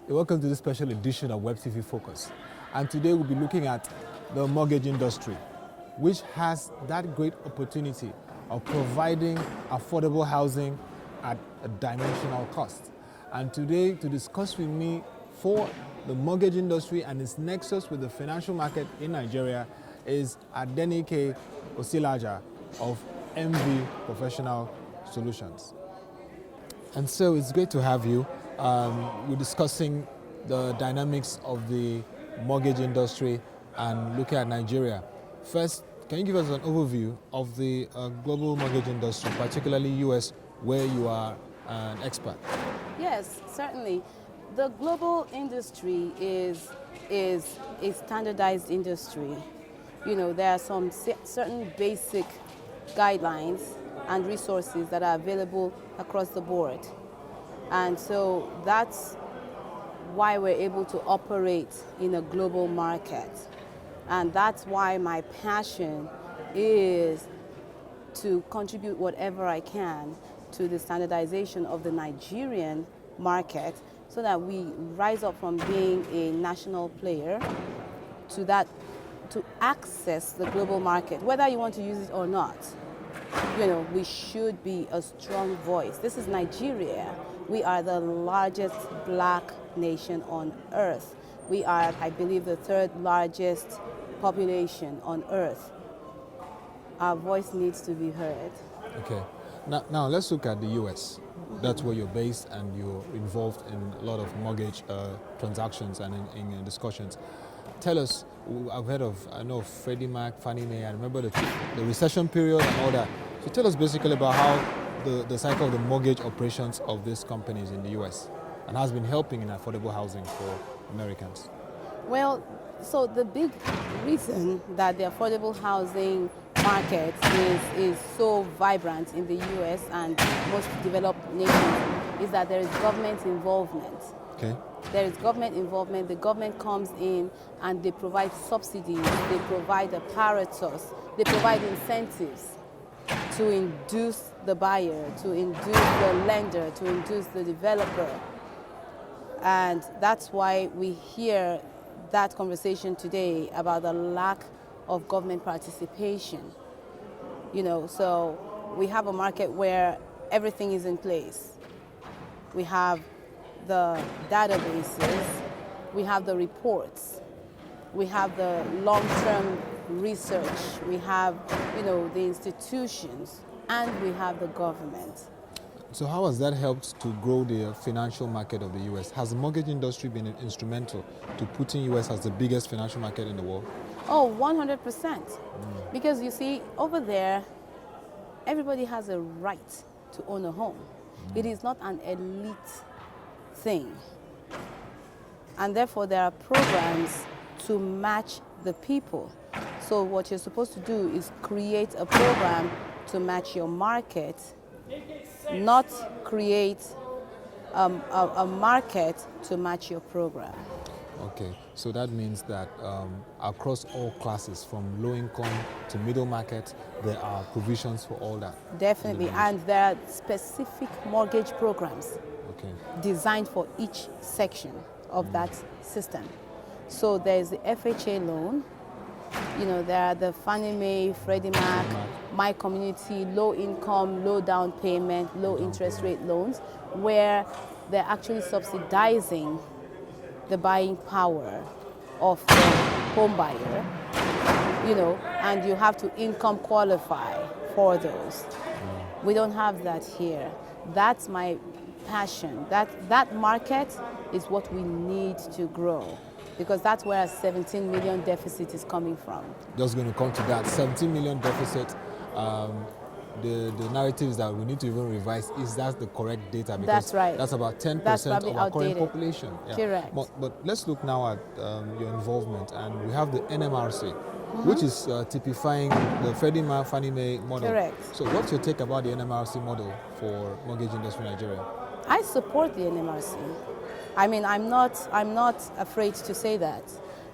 Welcome to this special edition of WebTV Focus. And today we'll be looking at the mortgage industry, which has that great opportunity of providing affordable housing at a dimensional cost. And today, to discuss with me for the mortgage industry and its nexus with the financial market in Nigeria is Adenike Osilaja of MV Professional Solutions. And so it's great to have you. We're discussing the dynamics of the mortgage industry and looking at Nigeria. First, can you give us an overview of the global mortgage industry, particularly US, where you are an expert? Yes, certainly. The global industry is a standardized industry. You know, there are some certain basic guidelines and resources that are available across the board. And so that's why we're able to operate in a global market. And that's why my passion is to contribute whatever I can to the standardization of the Nigerian market so that we rise up from being a national player to access the global market, whether you want to use it or not. You know, we should be a strong voice. This is Nigeria. We are the largest black nation on earth. We are, I believe, the third largest population on earth. Our voice needs to be heard. Okay. Now let's look at the US. That's where you're based and you're involved in a lot of mortgage transactions and in discussions. Tell us, I've heard of, I know Freddie Mac, Fannie Mae, I remember the recession period and all that. So tell us basically about how the cycle of the mortgage operations of these companies in the US and has been helping in affordable housing for Americans. Well, so the big reason that the affordable housing market is so vibrant in the US and most developed nations is that there is government involvement. Okay. There is government involvement. The government comes in and they provide subsidies, they provide apparatus, they provide incentives to induce the buyer, to induce the lender, to induce the developer. And that's why we hear that conversation today about the lack of government participation. You know, so we have a market where everything is in place. We have the databases, we have the reports, we have the long-term research, we have, you know, the institutions, and we have the government. So how has that helped to grow the financial market of the US? Has the mortgage industry been instrumental to putting US as the biggest financial market in the world? Oh, 100%. Because you see, over there, everybody has a right to own a home. It is not an elite thing. And therefore, there are programs to match the people. So what you're supposed to do is create a program to match your market, not create a market to match your program. Okay, so that means that across all classes, from low income to middle market, there are provisions for all that. Definitely, and there are specific mortgage programs designed for each section of that system. So there's the FHA loan, you know, there are the Fannie Mae, Freddie Mac, My Community, low income, low down payment, low interest rate loans, where they're actually subsidizing the buying power of the home buyer, you know, and you have to income qualify for those. We don't have that here. That's my passion. That market is what we need to grow, because that's where a 17 million deficit is coming from. Just going to come to that 17 million deficit. The narrative is that we need to even revise. Is that the correct data? Because that's right. That's about 10% of our current population. Yeah. Correct. But let's look now at your involvement, and we have the NMRC, which is typifying the Freddie Mac, Fannie Mae model. Correct. So what's your take about the NMRC model for mortgage industry in Nigeria? I support the NMRC. I mean, I'm not afraid to say that.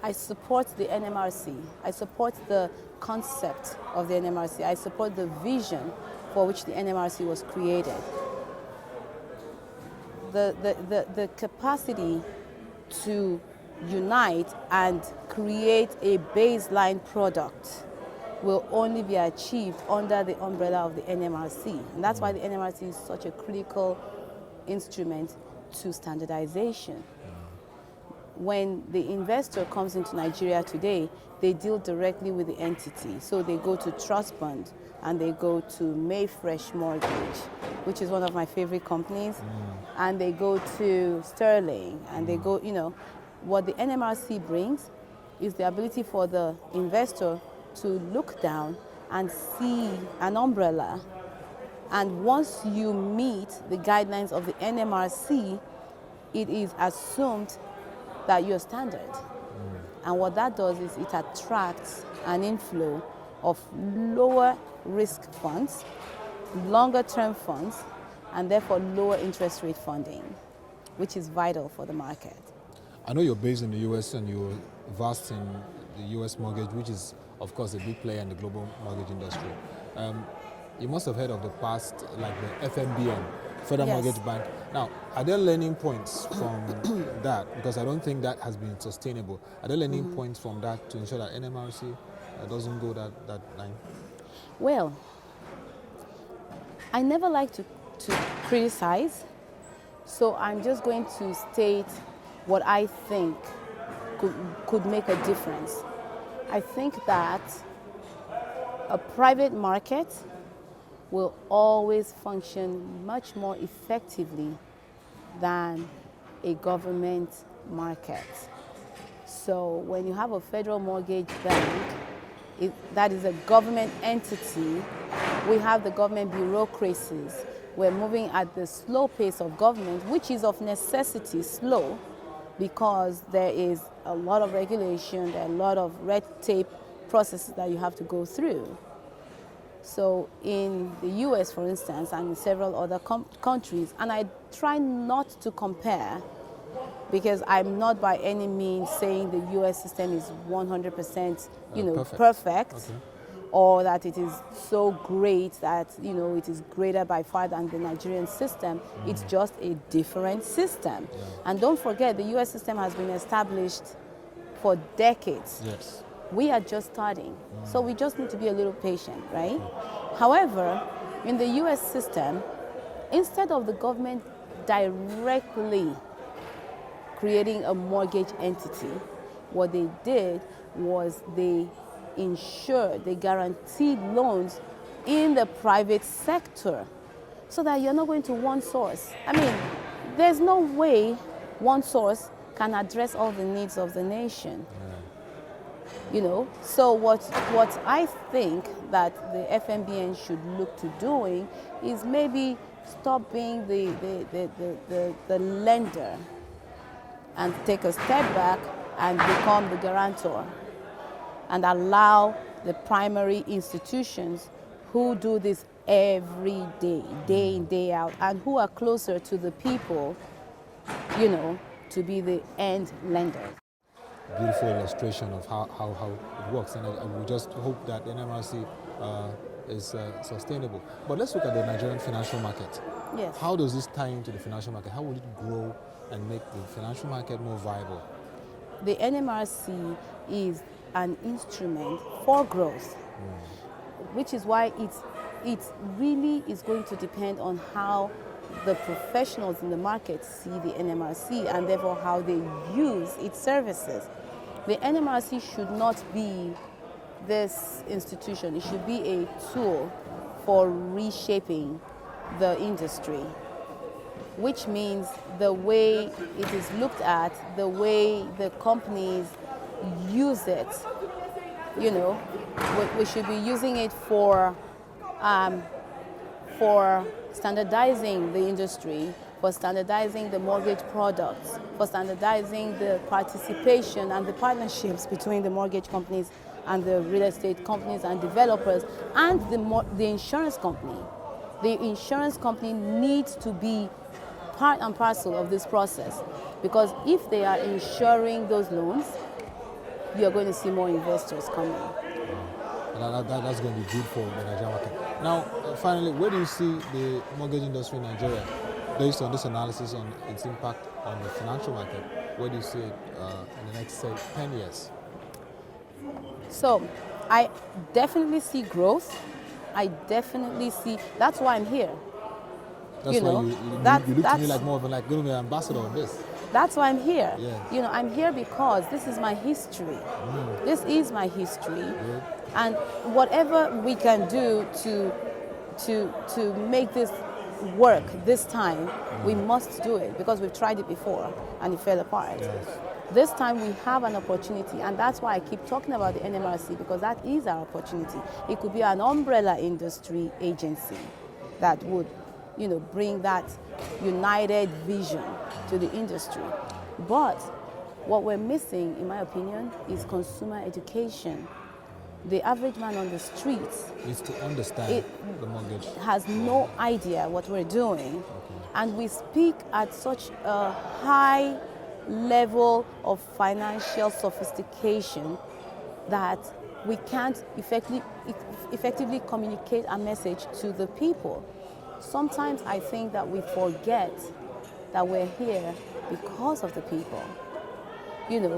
I support the NMRC. I support the concept of the NMRC. I support the vision for which the NMRC was created. The capacity to unite and create a baseline product will only be achieved under the umbrella of the NMRC. And that's why the NMRC is such a critical instrument to standardization. When the investor comes into Nigeria today, they deal directly with the entity. So they go to Trust Fund and they go to Mayfresh Mortgage, which is one of my favorite companies, and they go to Sterling, and they go, what the NMRC brings is the ability for the investor to look down and see an umbrella. And once you meet the guidelines of the NMRC, it is assumed that you're standard. And what that does is it attracts an inflow of lower risk funds, longer term funds, and therefore lower interest rate funding, which is vital for the market. I know you're based in the US and you're vast in the US mortgage, which is, of course, a big player in the global mortgage industry. You must have heard of the past, like the FMBN, Federal Yes. Mortgage Bank. Now, are there learning points from that? Because I don't think that has been sustainable. Are there learning points from that to ensure that NMRC doesn't go that line? Well, I never like to criticize, so I'm just going to state what I think could make a difference. I think that a private market will always function much more effectively than a government market. So when you have a federal mortgage bank, that is a government entity, we have the government bureaucracies. We're moving at the slow pace of government, which is of necessity slow, because there is a lot of regulation, there are a lot of red tape processes that you have to go through. So in the US, for instance, and in several other countries, and I try not to compare, because I'm not by any means saying the US system is 100% perfect. Okay. Or that it is so great that it is greater by far than the Nigerian system. It's just a different system. Yeah. And don't forget, the US system has been established for decades. Yes. We are just starting. So we just need to be a little patient, right? However, in the US system, instead of the government directly creating a mortgage entity, what they did was they guaranteed loans in the private sector, so that you're not going to one source. I mean, there's no way one source can address all the needs of the nation. So what I think that the FMBN should look to doing is maybe stop being the lender and take a step back and become the guarantor, and allow the primary institutions who do this every day, day in, day out, and who are closer to the people, to be the end lender. Beautiful illustration of how it works, and I would just hope that the NMRC is sustainable. But let's look at the Nigerian financial market. Yes. How does this tie into the financial market? How will it grow and make the financial market more viable? The NMRC is an instrument for growth, which is why it really is going to depend on how the professionals in the market see the NMRC, and therefore how they use its services. The NMRC should not be this institution. It should be a tool for reshaping the industry, which means the way it is looked at, the way the companies use it, we should be using it for standardizing the industry, for standardizing the mortgage products, for standardizing the participation and the partnerships between the mortgage companies and the real estate companies and developers and the insurance company. The insurance company needs to be part and parcel of this process, because if they are insuring those loans, you're going to see more investors coming. That's going to be good for the Nigerian market. Now, finally, where do you see the mortgage industry in Nigeria based on this analysis on its impact on the financial market Where do you see it in the next, say, 10 years? So I definitely see growth. I definitely see, that's why I'm here. That's You why know, you look to me that's- like more of like going to be an ambassador of this. That's why I'm here. Yeah. I'm here because this is my history. This is my history. Good. And whatever we can do to make this work this time, we must do it because we've tried it before and it fell apart. Yes. This time we have an opportunity, and that's why I keep talking about the NMRC, because that is our opportunity. It could be an umbrella industry agency that would, bring that united vision to the industry. But what we're missing, in my opinion, is consumer education. The average man on the streets Needs to understand the mortgage. has no idea what we're doing. And we speak at such a high level of financial sophistication that we can't effectively communicate a message to the people. Sometimes I think that we forget that we're here because of the people.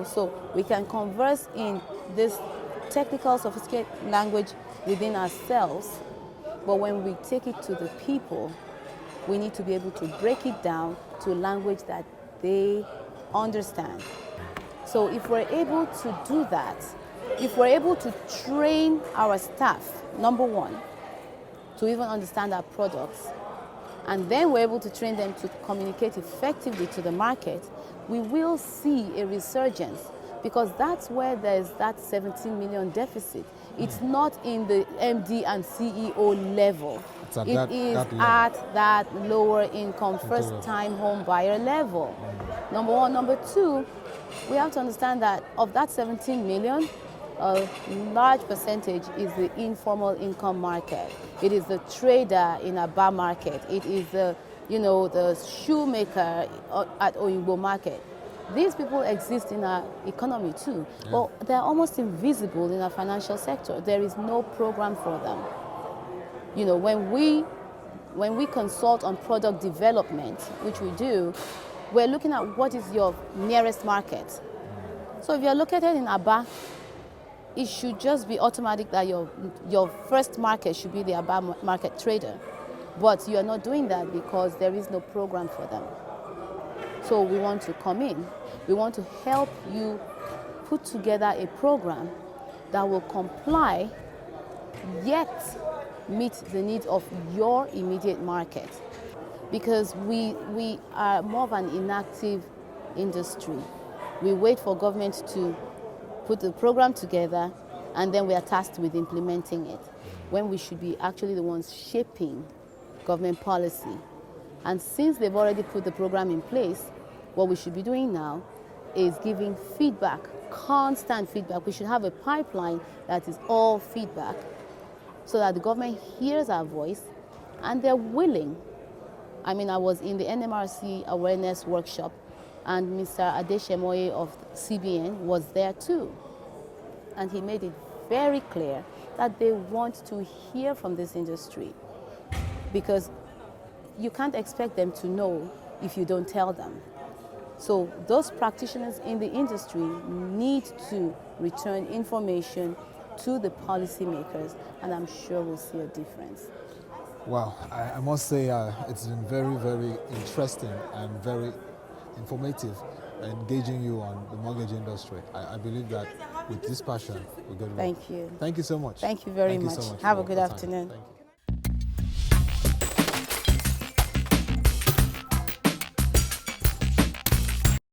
So we can converse in this technical, sophisticated language within ourselves, but when we take it to the people, we need to be able to break it down to a language that they understand. So if we're able to do that, if we're able to train our staff, number one, to even understand our products, and then we're able to train them to communicate effectively to the market, we will see a resurgence, because that's where there's that 17 million deficit. It's not in the MD and CEO level. It is at that lower income, first time home buyer level. Number one. Number two, we have to understand that of that 17 million, a large percentage is the informal income market. It is the trader in a bar market. It is the shoemaker at Oyinbo market. These people exist in our economy too, but they're almost invisible in our financial sector. There is no program for them. When we consult on product development, which we do, we're looking at what is your nearest market. So if you're located in Aba, it should just be automatic that your first market should be the Aba market trader. But you are not doing that because there is no program for them. So we want to come in. We want to help you put together a program that will comply, yet meet the needs of your immediate market. Because we are more of an inactive industry. We wait for government to put the program together, and then we are tasked with implementing it, when we should be actually the ones shaping government policy. And since they've already put the program in place, what we should be doing now is giving feedback, constant feedback. We should have a pipeline that is all feedback, so that the government hears our voice and they're willing. I was in the NMRC awareness workshop, and Mr. Adeshemoye of CBN was there too. And he made it very clear that they want to hear from this industry, because you can't expect them to know if you don't tell them. So those practitioners in the industry need to return information to the policymakers, and I'm sure we'll see a difference. Wow, I must say it's been very, very interesting and very informative, engaging you on the mortgage industry. I believe that with this passion, we're going to work. Thank you. Thank you so much. Thank you very much. So much. Have a good afternoon. Thank you.